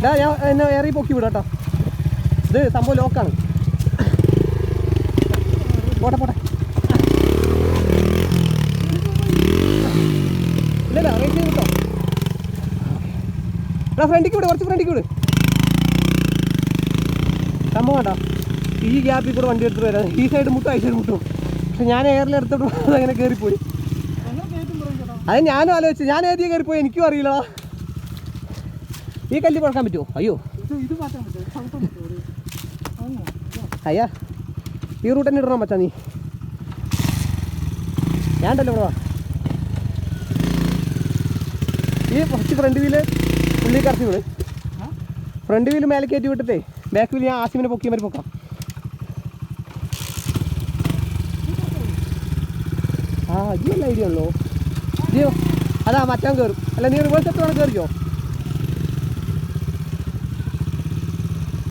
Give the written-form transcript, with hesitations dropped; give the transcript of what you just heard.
ഞാൻ എന്നെ ഏറി പൊക്കി വിടാം കേട്ടോ. ഇത് സംഭവം ലോക്കാണ്. പോട്ടെ പോട്ടെ. ഇല്ലല്ല റേറ്റ് ചെയ്ത് കേട്ടോ. എടാ ഫ്രണ്ടിക്ക് വിട്, കുറച്ച് ഫ്രണ്ടിക്ക് വിട്. സംഭവം കേട്ടോ, ഈ ഗ്യാപ്പിൽ കൂടെ വണ്ടി എടുത്തിട്ട് വരാം. ഈ സൈഡ് മുട്ടും ഈ സൈഡ് മുട്ടും. പക്ഷെ ഞാൻ എയറിലെടുത്തിട്ട് അതങ്ങനെ കയറിപ്പോയി. അത് ഞാനും ആലോചിച്ചു, ഞാൻ ഏതിയെ കയറിപ്പോയി എനിക്കും അറിയില്ല. ഈ കല്ല് പറക്കാൻ പറ്റുമോ? അയ്യോ അയ്യാ, ഈ റൂട്ട് തന്നെ ഇടണം മച്ചാ നീ. ഞാൻ ഉണ്ടല്ലോ ഇവിടെ. ഈ ഫസ്റ്റ് ഫ്രണ്ട് വീല് പുള്ളി കറച്ച് വിട്. ഫ്രണ്ട് വീല് മേലെ കയറ്റി വിട്ടിട്ടേ ബാക്ക് വീല് ഞാൻ ആസിമിനെ പൊക്കിയ മാതിരി പൊക്കാം. ആ ജിയോ നല്ല ഐഡിയ ഉള്ളൂ. ജിയോ അതാ മച്ചാൻ കയറും. അല്ല നീ റിവേഴ്സ് എടുത്ത് വേണം കയറിക്കോ.